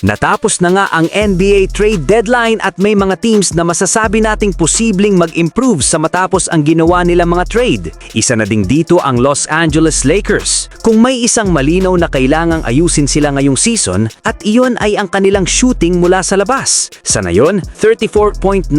Natapos na nga ang NBA trade deadline at may mga teams na masasabi nating posibleng mag-improve sa matapos ang ginawa nilang mga trade. Isa na ding dito ang Los Angeles Lakers. Kung may isang malinaw na kailangang ayusin sila ngayong season at iyon ay ang kanilang shooting mula sa labas. Sa ngayon, 34.9%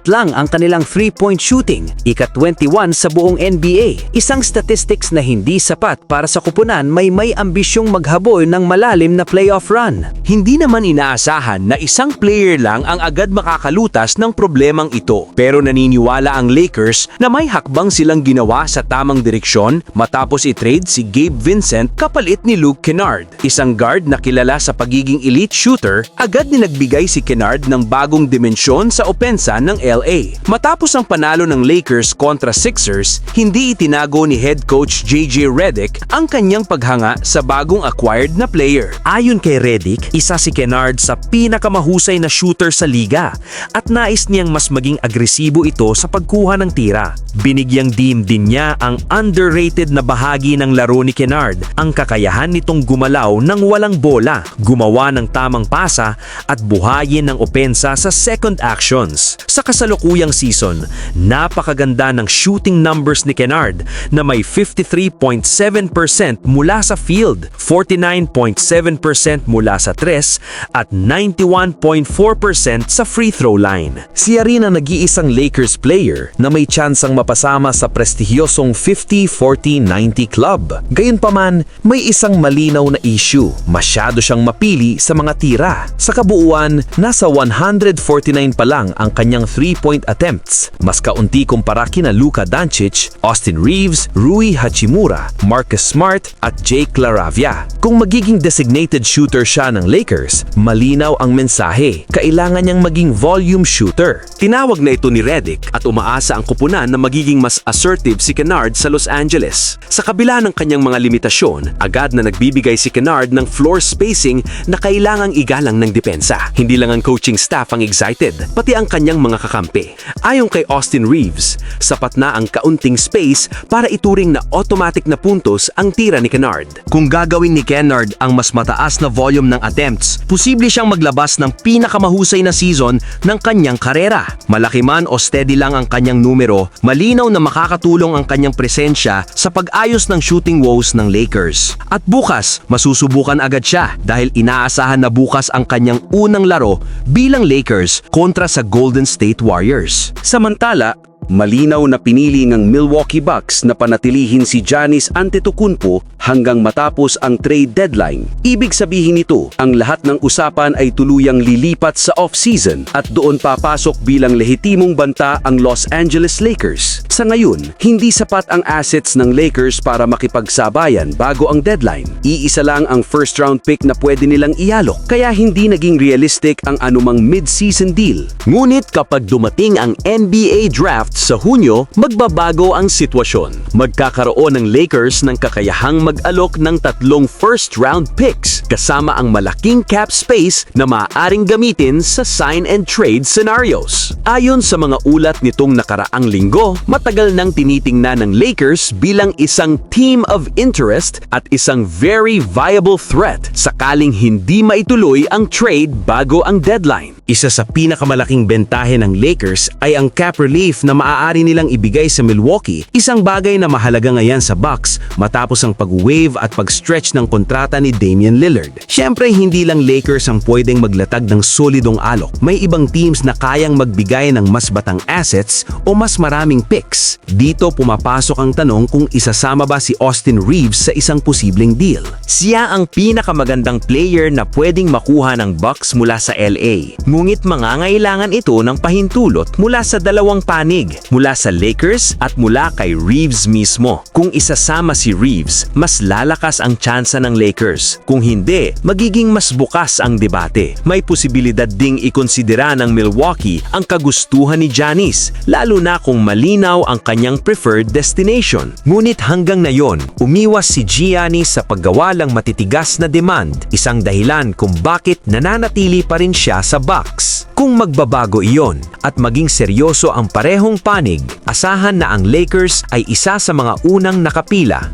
lang ang kanilang 3-point shooting, ika-21 sa buong NBA. Isang statistics na hindi sapat para sa kupunan may ambisyong maghabol ng malalim na playoff run. Hindi naman inaasahan na isang player lang ang agad makakalutas ng problemang ito. Pero naniniwala ang Lakers na may hakbang silang ginawa sa tamang direksyon matapos i-trade si Gabe Vincent kapalit ni Luke Kennard. Isang guard na kilala sa pagiging elite shooter, agad ninagbigay si Kennard ng bagong dimensyon sa opensa ng LA. Matapos ang panalo ng Lakers kontra Sixers, hindi itinago ni head coach JJ Redick ang kanyang paghanga sa bagong acquired na player. Ayon kay Redick, isa si Kennard sa pinakamahusay na shooter sa liga at nais niyang mas maging agresibo ito sa pagkuha ng tira. Binigyang din niya ang underrated na bahagi ng laro ni Kennard, ang kakayahan nitong gumalaw ng walang bola, gumawa ng tamang pasa at buhayin ng opensa sa second actions. Sa kasalukuyang season, napakaganda ng shooting numbers ni Kennard na may 53.7% mula sa field, 49.7% mula sa tres at 91.4% sa free throw line. Siya rin ang nag-iisang Lakers player na may tsansang mapasama sa prestigyosong 50-40-90 club. Gayunpaman, may isang malinaw na issue. Masyado siyang mapili sa mga tira. Sa kabuuan, nasa 149 pa lang ang kanyang 3-point attempts. Mas kaunti kumpara kina Luka Doncic, Austin Reeves, Rui Hachimura, Marcus Smart at Jake LaRavia. Kung magiging designated shooter siya ng Lakers, malinaw ang mensahe. Kailangan niyang maging volume shooter. Tinawag na ito ni Redick at umaasa ang kupunan na magiging mas assertive si Kennard sa Los Angeles. Sa kabila ng kanyang mga limitasyon, agad na nagbibigay si Kennard ng floor spacing na kailangang igalang ng depensa. Hindi lang ang coaching staff ang excited, pati ang kanyang mga kakampi. Ayon kay Austin Reeves, sapat na ang kaunting space para ituring na automatic na puntos ang tira ni Kennard. Kung gagawin ni Kennard ang mas mataas na volume ng attempts, posible siyang maglabas ng pinakamahusay na season ng kanyang karera. Malaki man o steady lang ang kanyang numero, malinaw na makakatulong ang kanyang presensya sa pag-ayos ng shooting woes ng Lakers. At bukas, masusubukan agad siya dahil inaasahan na bukas ang kanyang unang laro bilang Lakers kontra sa Golden State Warriors. Samantala, malinaw na pinili ng Milwaukee Bucks na panatilihin si Giannis Antetokounmpo hanggang matapos ang trade deadline. Ibig sabihin nito, ang lahat ng usapan ay tuluyang lilipat sa off-season at doon papasok bilang lehitimong banta ang Los Angeles Lakers. Sa ngayon, hindi sapat ang assets ng Lakers para makipagsabayan bago ang deadline. Iisa lang ang first-round pick na pwede nilang ialok, kaya hindi naging realistic ang anumang mid-season deal. Ngunit kapag dumating ang NBA draft sa Hunyo, magbabago ang sitwasyon. Magkakaroon ng Lakers ng kakayahang mag-alok ng 3 first-round picks kasama ang malaking cap space na maaaring gamitin sa sign-and-trade scenarios. Ayon sa mga ulat nitong nakaraang linggo, matagal nang tinitingnan ng Lakers bilang isang team of interest at isang very viable threat sakaling hindi maituloy ang trade bago ang deadline. Isa sa pinakamalaking bentahe ng Lakers ay ang cap relief na maaari nilang ibigay sa Milwaukee, isang bagay na mahalaga ngayon sa Bucks matapos ang pag-waive at pag-stretch ng kontrata ni Damian Lillard. Siyempre, hindi lang Lakers ang pwedeng maglatag ng solidong alok. May ibang teams na kayang magbigay ng mas batang assets o mas maraming picks. Dito pumapasok ang tanong kung isasama ba si Austin Reeves sa isang posibleng deal. Siya ang pinakamagandang player na pwedeng makuha ng Bucks mula sa LA. Ngunit mangangailangan ito ng pahintulot mula sa dalawang panig, mula sa Lakers at mula kay Reeves mismo. Kung isasama si Reeves, mas lalakas ang tsansa ng Lakers. Kung hindi, magiging mas bukas ang debate. May posibilidad ding ikonsidera ng Milwaukee ang kagustuhan ni Giannis, lalo na kung malinaw ang kanyang preferred destination. Ngunit hanggang ngayon, umiwas si Giannis sa paggawa ng matitigas na demand, isang dahilan kung bakit nananatili pa rin siya sa Bucks. Kung magbabago iyon at maging seryoso ang parehong panig, asahan na ang Lakers ay isa sa mga unang nakapila